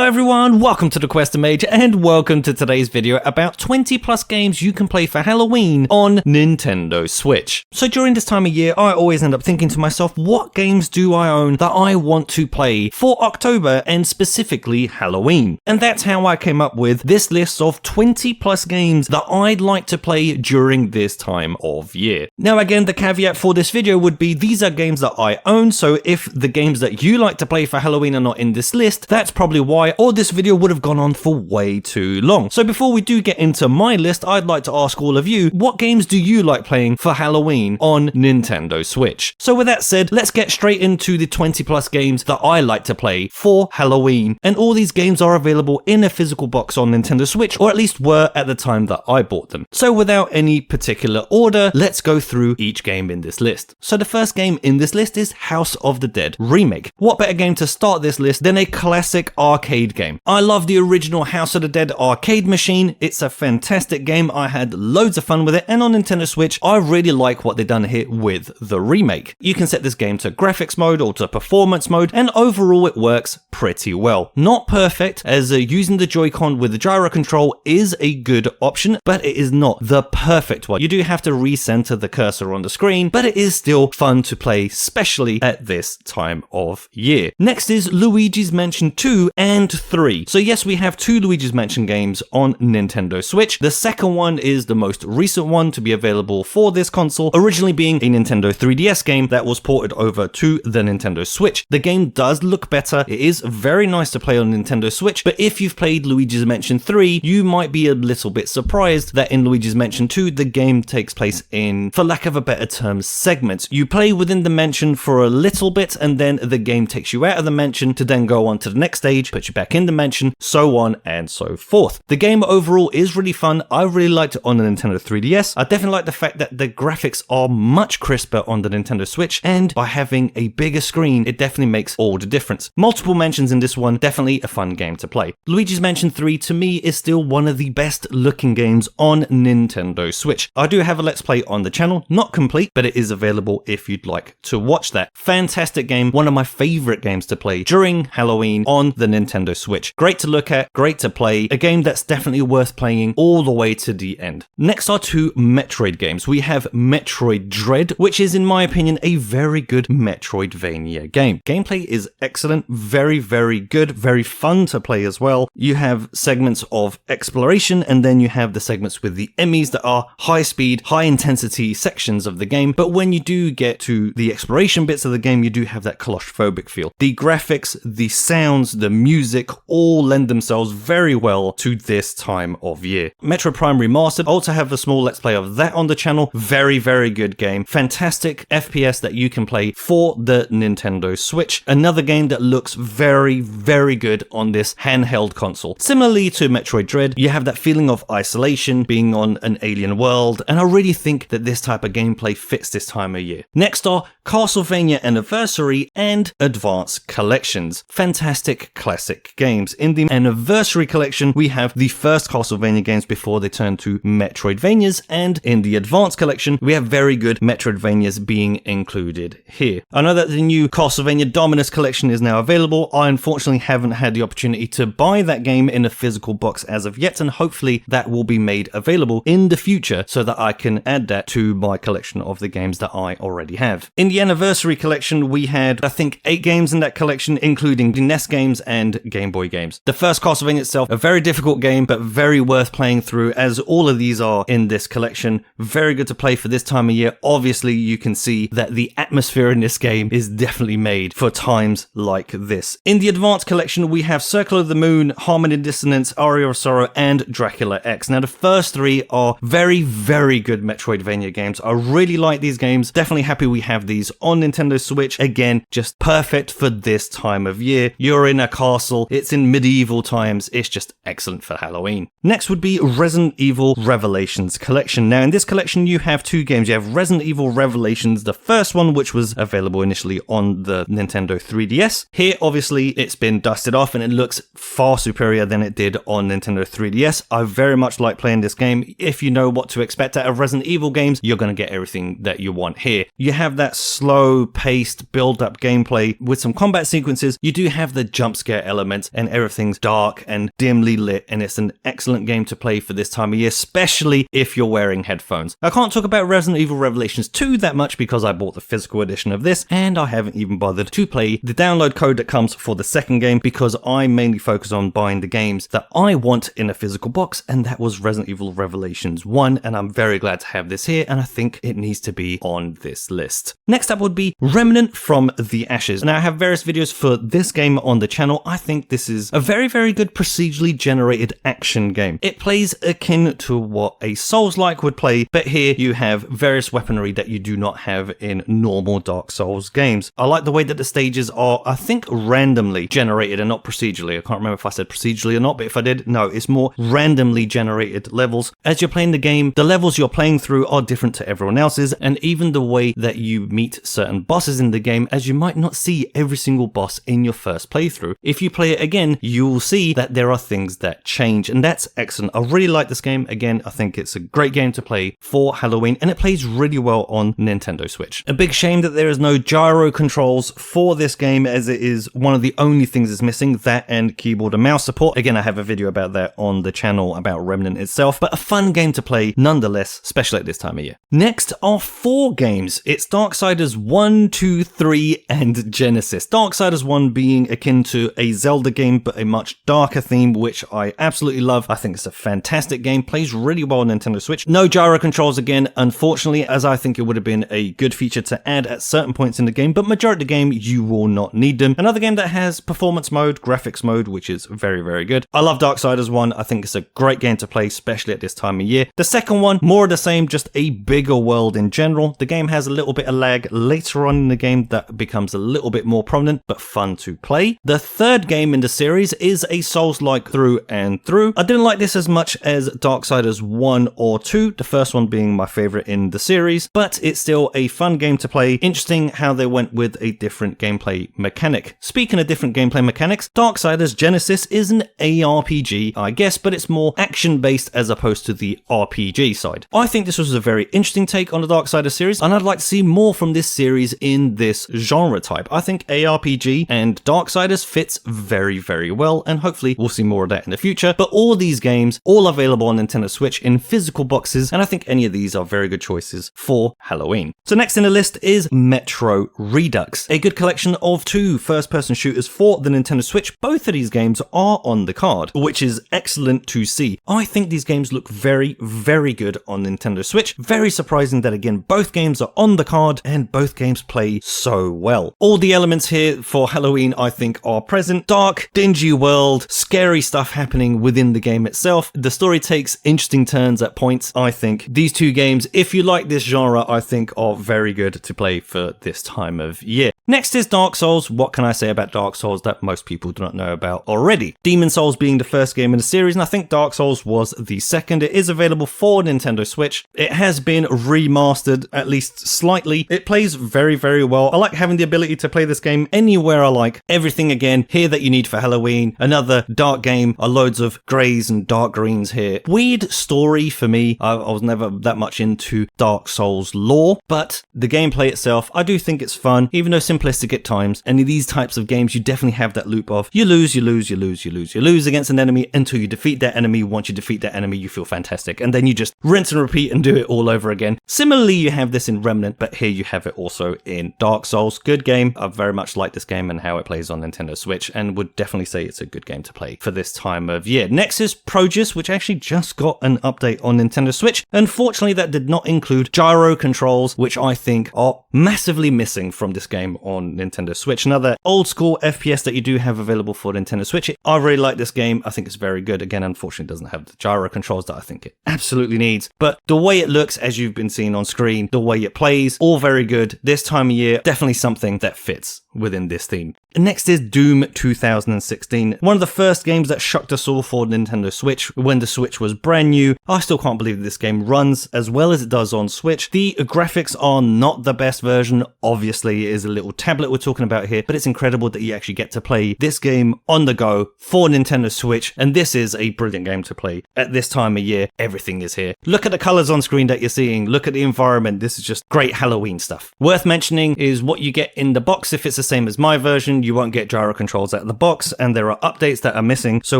Hello everyone, welcome to the QuesterMage and welcome to today's video about 20 plus games you can play for Halloween on Nintendo Switch. So during this time of year, I always end up thinking to myself, what games do I own that I want to play for October and specifically Halloween? And that's how I came up with this list of 20 plus games that I'd like to play during this time of year. Now again, the caveat for this video would be these are games that I own, so if the games that you like to play for Halloween are not in this list, that's probably why, or this video would have gone on for way too long. So before we do get into my list, I'd like to ask all of you, what games do you like playing for Halloween on Nintendo Switch? So with that said, let's get straight into the 20 plus games that I like to play for Halloween. And all these games are available in a physical box on Nintendo Switch, or at least were at the time that I bought them. So without any particular order, let's go through each game in this list. So the first game in this list is House of the Dead Remake. What better game to start this list than a classic arcade game? I love the original House of the Dead arcade machine. It's a fantastic game. I had loads of fun with it, and on Nintendo Switch, I really like what they've done here with the remake. You can set this game to graphics mode or to performance mode, and overall it works pretty well. Not perfect, as using the Joy-Con with the gyro control is a good option, but it is not the perfect one. You do have to recenter the cursor on the screen, but it is still fun to play, especially at this time of year. Next is Luigi's Mansion 2 and 3. So yes, we have two Luigi's Mansion games on Nintendo Switch. The second one is the most recent one to be available for this console, originally being a Nintendo 3DS game that was ported over to the Nintendo Switch. The game does look better. It is very nice to play on Nintendo Switch, but if you've played Luigi's Mansion 3, you might be a little bit surprised that in Luigi's Mansion 2, the game takes place in, for lack of a better term, segments. You play within the mansion for a little bit, and then the game takes you out of the mansion to then go on to the next stage, put you back in the mansion, so on and so forth. The game overall is really fun. I really liked it on the Nintendo 3DS. I definitely like the fact that the graphics are much crisper on the Nintendo Switch, and by having a bigger screen, it definitely makes all the difference. Multiple mentions in this one, definitely a fun game to play. Luigi's Mansion 3 to me is still one of the best looking games on Nintendo Switch. I do have a Let's Play on the channel, not complete, but it is available if you'd like to watch that. Fantastic game, one of my favorite games to play during Halloween on the Nintendo Switch. Great to look at, great to play, a game that's definitely worth playing all the way to the end. Next are two Metroid games. We have Metroid Dread, which is in my opinion a very good Metroidvania game. Gameplay is excellent, very, very good, very fun to play as well. You have segments of exploration, and then you have the segments with the enemies that are high speed, high intensity sections of the game, but when you do get to the exploration bits of the game, you do have that claustrophobic feel. The graphics, the sounds, the music all lend themselves very well to this time of year. Metroid Prime Remastered, also have a small Let's Play of that on the channel. Very, very good game. Fantastic FPS that you can play for the Nintendo Switch. Another game that looks very, very good on this handheld console. Similarly to Metroid Dread, you have that feeling of isolation, being on an alien world, and I really think that this type of gameplay fits this time of year. Next are Castlevania Anniversary and Advance Collections. Fantastic classic games. In the Anniversary Collection, we have the first Castlevania games before they turn to Metroidvanias, and in the Advance Collection, we have very good Metroidvanias being included here. I know that the new Castlevania Dominus Collection is now available. I unfortunately haven't had the opportunity to buy that game in a physical box as of yet, and hopefully that will be made available in the future so that I can add that to my collection of the games that I already have. In the Anniversary Collection, we had, I think, 8 games in that collection, including the NES games and Game Boy games. The first Castlevania itself, a very difficult game, but very worth playing through, as all of these are in this collection. Very good to play for this time of year. Obviously, you can see that the atmosphere in this game is definitely made for times like this. In the Advanced Collection, we have Circle of the Moon, Harmony and Dissonance, Aria of Sorrow, and Dracula X. Now, the first 3 are very, very good Metroidvania games. I really like these games. Definitely happy we have these on Nintendo Switch. Again, just perfect for this time of year. You're in a castle, it's in medieval times, it's just excellent for Halloween. Next would be Resident Evil Revelations Collection. Now in this collection you have 2 games. You have Resident Evil Revelations, the first one, which was available initially on the Nintendo 3DS. Here obviously it's been dusted off and it looks far superior than it did on Nintendo 3DS. I very much like playing this game. If you know what to expect out of Resident Evil games, you're going to get everything that you want here. You have that slow-paced build-up gameplay with some combat sequences. You do have the jump scare elements and everything's dark and dimly lit, and it's an excellent game to play for this time of year, especially if you're wearing headphones. I can't talk about Resident Evil Revelations 2 that much because I bought the physical edition of this, and I haven't even bothered to play the download code that comes for the second game because I mainly focus on buying the games that I want in a physical box, and that was Resident Evil Revelations 1, and I'm very glad to have this here, and I think it needs to be on this list. Next up would be Remnant from the Ashes. Now, I have various videos for this game on the channel. I think this is a very, very good procedurally generated action game. It plays akin to what a Souls-like would play, but here you have various weaponry that you do not have in normal Dark Souls games. I like the way that the stages are, I think, randomly generated and not procedurally. I can't remember if I said procedurally or not, but if I did, no, it's more randomly generated levels. As you're playing the game, the levels you're playing through are different to everyone else's, and even the way that you meet certain bosses in the game, as you might not see every single boss in your first playthrough. If you play it again, you will see that there are things that change, and that's excellent. I really like this game. Again, I think it's a great game to play for Halloween, and it plays really well on Nintendo Switch. A big shame that there is no gyro controls for this game, as it is one of the only things it's missing, that and keyboard and mouse support. Again, I have a video about that on the channel about Remnant itself, but a fun game to play nonetheless, especially at this time of year. Next are 4 games. It's Darksiders 1, 2, 3, and Genesis. Darksiders 1 being akin to a Zelda game, but a much darker theme, which I absolutely love. I think it's a fantastic game, plays really well on Nintendo Switch. No gyro controls again, unfortunately, as I think it would have been a good feature to add at certain points in the game, but majority of the game, you will not need them. Another game that has performance mode, graphics mode, which is very, very good. I love Darksiders 1. I think it's a great game to play, especially at this time of year. The second one, more of the same, just a bigger world in general. The game has a little bit of lag later on in the game that becomes a little bit more prominent, but fun to play. The third game in the series is a Souls-like through and through. I didn't like this as much as Darksiders 1 or 2, the first one being my favorite in the series, but it's still a fun game to play. Interesting how they went with a different gameplay mechanic. Speaking of different gameplay mechanics, Darksiders Genesis is an ARPG, I guess, but it's more action-based as opposed to the RPG side. I think this was a very interesting take on the Darksiders series, and I'd like to see more from this series in this genre type. I think ARPG and Darksiders fits very, very well, and hopefully we'll see more of that in the future. But all these games, all available on Nintendo Switch in physical boxes, and I think any of these are very good choices for Halloween. So next in the list is Metroid Redux, a good collection of 2 first-person shooters for the Nintendo Switch. Both of these games are on the card, which is excellent to see. I think these games look very, very good on Nintendo Switch. Very surprising that, again, both games are on the card and both games play so well. All the elements here for Halloween, I think, are present. Dark, dingy world, scary stuff happening within the game itself. The story takes interesting turns at points. I think these 2 games, if you like this genre, I think are very good to play for this time of year. Next is Dark Souls. What can I say about Dark Souls that most people do not know about already? Demon Souls being the first game in the series, and I think Dark Souls was the second. It is available for Nintendo Switch. It has been remastered, at least slightly. It plays very, very well. I like having the ability to play this game anywhere I like. Everything, again, here that you need for Halloween. Another dark game, loads of greys and dark greens here. Weird story for me. I was never that much into Dark Souls lore, but the gameplay itself, I do think it's fun, even though simplistic at times. And in these types of games, you definitely have that loop of you lose against an enemy until you defeat that enemy. Once you defeat that enemy, you feel fantastic, and then you just rinse and repeat and do it all over again. Similarly, you have this in Remnant, but here you have it also in Dark Souls. Good game. I very much like this game and how it plays on Nintendo Switch, and would definitely say it's a good game to play for this time of year. Next is Prodeus, which actually just got an update on Nintendo Switch. Unfortunately, that did not include gyro controls, which I think are massively missing from this game on Nintendo Switch. Another old school FPS that you do have available for Nintendo Switch. I really like this game. I think it's very good. Again, unfortunately, it doesn't have the gyro controls that I think it absolutely needs. But the way it looks, as you've been seeing on screen, the way it plays, all very good. This time of year, definitely something that fits within this theme. Next is Doom 2016, one of the first games that shocked us all for Nintendo Switch when the Switch was brand new. I still can't believe this game runs as well as it does on Switch. The graphics are not the best version. Obviously, it is a little tablet we're talking about here, but it's incredible that you actually get to play this game on the go for Nintendo Switch, and this is a brilliant game to play at this time of year. Everything is here. Look at the colors on screen that you're seeing. Look at the environment. This is just great Halloween stuff. stuff. Worth mentioning is what you get in the box. If it's the same as my version, you won't get gyro controls out of the box, and there are updates that are missing. So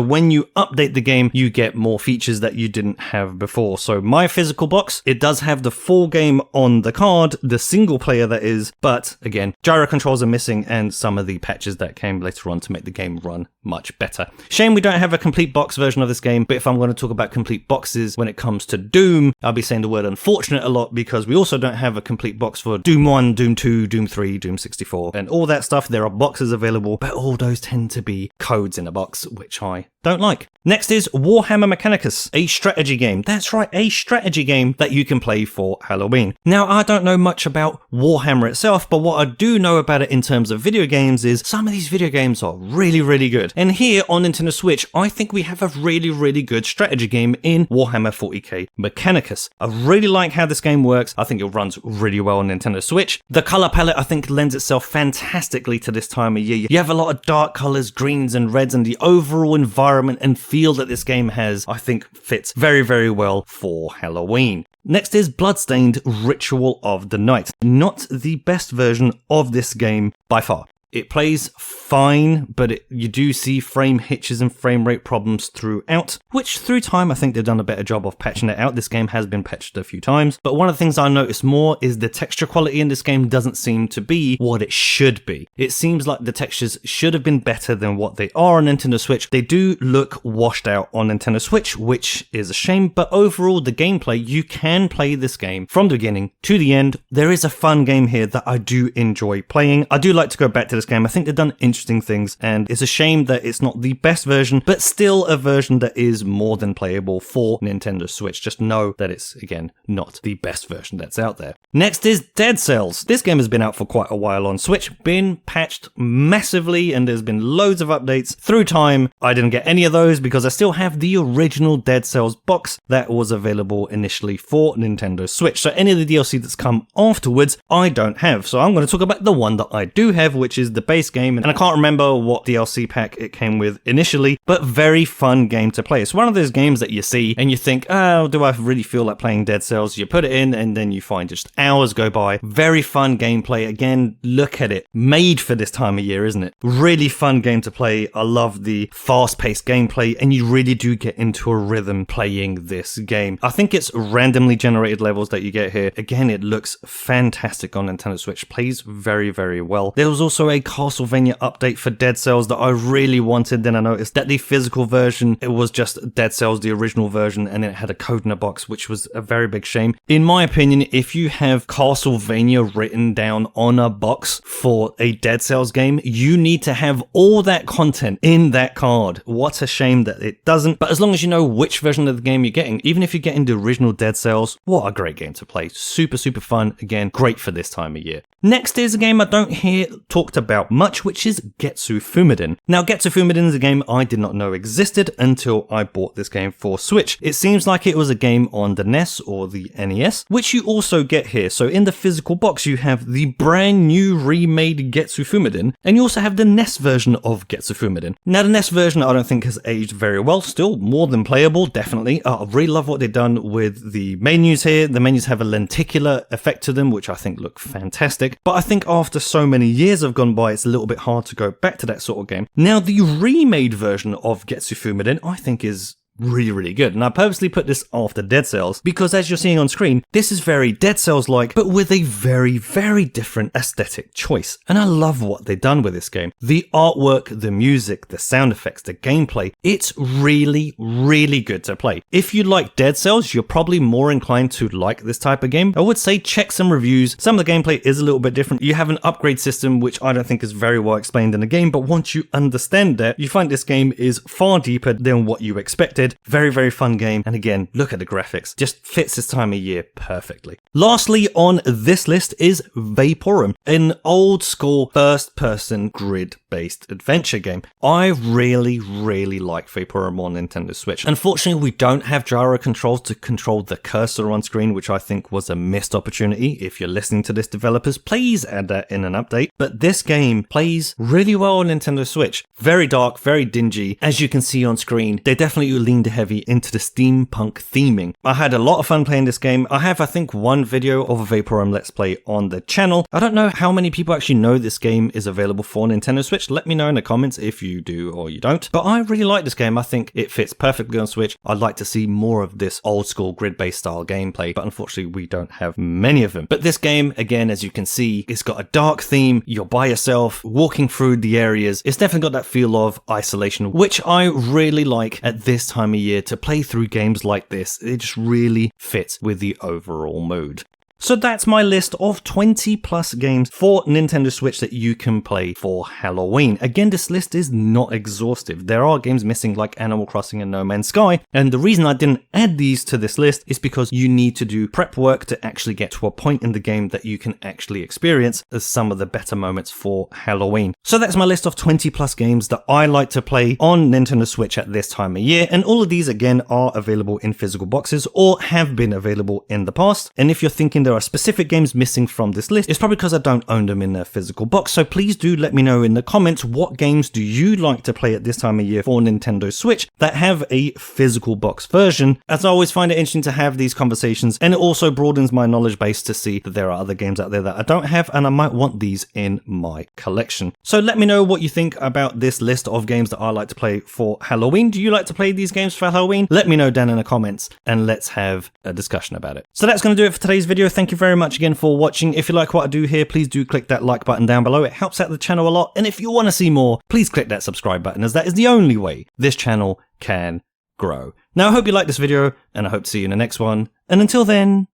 when you update the game, you get more features that you didn't have before. So my physical box, it does have the full game on the card, the single player that is, but again, gyro controls are missing and some of the patches that came later on to make the game run much better. Shame we don't have a complete box version of this game, but if I'm going to talk about complete boxes when it comes to Doom, I'll be saying the word unfortunate a lot because we also don't have a complete box for Doom 1, Doom 2, Doom 3, Doom 64, and all that stuff. There are boxes available, but all those tend to be codes in a box, which I don't like. Next is Warhammer Mechanicus, a strategy game. That's right, a strategy game that you can play for Halloween. Now, I don't know much about Warhammer itself, but what I do know about it in terms of video games is some of these video games are really, really good. And here on Nintendo Switch, I think we have a really, really good strategy game in Warhammer 40k Mechanicus. I really like how this game works. I think it runs really well on Nintendo Switch. The color palette, I think, lends itself fantastically to this time of year. You have a lot of dark colors, greens and reds, and the overall environment and feel that this game has, I think, fits very, very well for Halloween. Next is Bloodstained Ritual of the Night. Not the best version of this game by far. It plays fine, but you do see frame hitches and frame rate problems throughout, which through time I think they've done a better job of patching it out. This game has been patched a few times, but one of the things I notice more is the texture quality in this game doesn't seem to be what it should be. It seems like the textures should have been better than what they are on Nintendo Switch. They do look washed out on Nintendo Switch, which is a shame, but overall the gameplay, you can play this game from the beginning to the end. There is a fun game here that I do enjoy playing. I do like to go back to this game. I think they've done interesting things, and it's a shame that it's not the best version, but still a version that is more than playable for Nintendo Switch. Just know that it's, again, not the best version that's out there. Next is Dead Cells. This game has been out for quite a while on Switch, been patched massively, and there's been loads of updates through time. I didn't get any of those because I still have the original Dead Cells box that was available initially for Nintendo Switch. So any of the DLC that's come afterwards, I don't have. So I'm going to talk about the one that I do have, which is the base game, and I can't remember what DLC pack it came with initially, but very fun game to play. It's one of those games that you see and you think, oh, do I really feel like playing Dead Cells? You put it in and then you find just hours go by. Very fun gameplay. Again, look at it. Made for this time of year, isn't it? Really fun game to play. I love the fast-paced gameplay, and you really do get into a rhythm playing this game. I think it's randomly generated levels that you get here. Again, it looks fantastic on Nintendo Switch. Plays very, very well. There was also a Castlevania update for Dead Cells that I really wanted. Then I noticed that the physical version, it was just Dead Cells, the original version, and then it had a code in a box, which was a very big shame. In my opinion, if you have Castlevania written down on a box for a Dead Cells game, you need to have all that content in that card. What a shame that it doesn't. But as long as you know which version of the game you're getting, even if you're getting the original Dead Cells, what a great game to play. Super, super fun. Again, great for this time of year. Next is a game I don't hear talked about much, which is Getsufumaden. Now, Getsufumaden is a game I did not know existed until I bought this game for Switch. It seems like it was a game on the NES or the NES, which you also get here. So in the physical box, you have the brand new remade Getsufumaden, and you also have the NES version of Getsufumaden. Now, the NES version I don't think has aged very well. Still more than playable, definitely. I really love what they've done with the menus here. The menus have a lenticular effect to them, which I think look fantastic. But I think after so many years have gone by, it's a little bit hard to go back to that sort of game. Now, the remade version of Getsufumaden, I think, is really, really good. And I purposely put this after Dead Cells because, as you're seeing on screen, this is very Dead Cells-like, but with a very, very different aesthetic choice. And I love what they've done with this game. The artwork, the music, the sound effects, the gameplay, it's really, really good to play. If you like Dead Cells, you're probably more inclined to like this type of game. I would say check some reviews. Some of the gameplay is a little bit different. You have an upgrade system, which I don't think is very well explained in the game, but once you understand that, you find this game is far deeper than what you expected. Very, very fun game. And again, look at the graphics. Just fits this time of year perfectly. Lastly on this list is Vaporum, an old school first-person grid grid-based adventure game. I really like Vaporum on Nintendo Switch. Unfortunately, we don't have gyro controls to control the cursor on screen, which I think was a missed opportunity. If you're listening to this, developers, please add that in an update. But this game plays really well on Nintendo Switch. Very dark, very dingy. As you can see on screen, they definitely leaned heavy into the steampunk theming. I had a lot of fun playing this game. I have, I think, one video of a Vaporum Let's Play on the channel. I don't know how many people actually know this game is available for Nintendo Switch. Let me know in the comments if you do or you don't. But I really like this game. I think it fits perfectly on Switch. I'd like to see more of this old school grid-based style gameplay, but unfortunately we don't have many of them. But this game, again, as you can see, it's got a dark theme. You're by yourself, walking through the areas. It's definitely got that feel of isolation, which I really like at this time of year to play through games like this. It just really fits with the overall mood. So that's my list of 20 plus games for Nintendo Switch that you can play for Halloween. Again, this list is not exhaustive. There are games missing like Animal Crossing and No Man's Sky, and the reason I didn't add these to this list is because you need to do prep work to actually get to a point in the game that you can actually experience as some of the better moments for Halloween. So that's my list of 20 plus games that I like to play on Nintendo Switch at this time of year, and all of these again are available in physical boxes or have been available in the past. And if you're thinking there are specific games missing from this list, it's probably because I don't own them in a physical box. So please do let me know in the comments, what games do you like to play at this time of year for Nintendo Switch that have a physical box version, as I always find it interesting to have these conversations, and it also broadens my knowledge base to see that there are other games out there that I don't have and I might want these in my collection. So let me know what you think about this list of games that I like to play for Halloween. Do you like to play these games for Halloween? Let me know down in the comments and let's have a discussion about it. So that's going to do it for today's video. Thank you very much again for watching. If you like what I do here, please do click that like button down below. It helps out the channel a lot. And if you want to see more, please click that subscribe button, as that is the only way this channel can grow. Now, I hope you liked this video and I hope to see you in the next one. And until then,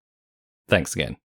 thanks again.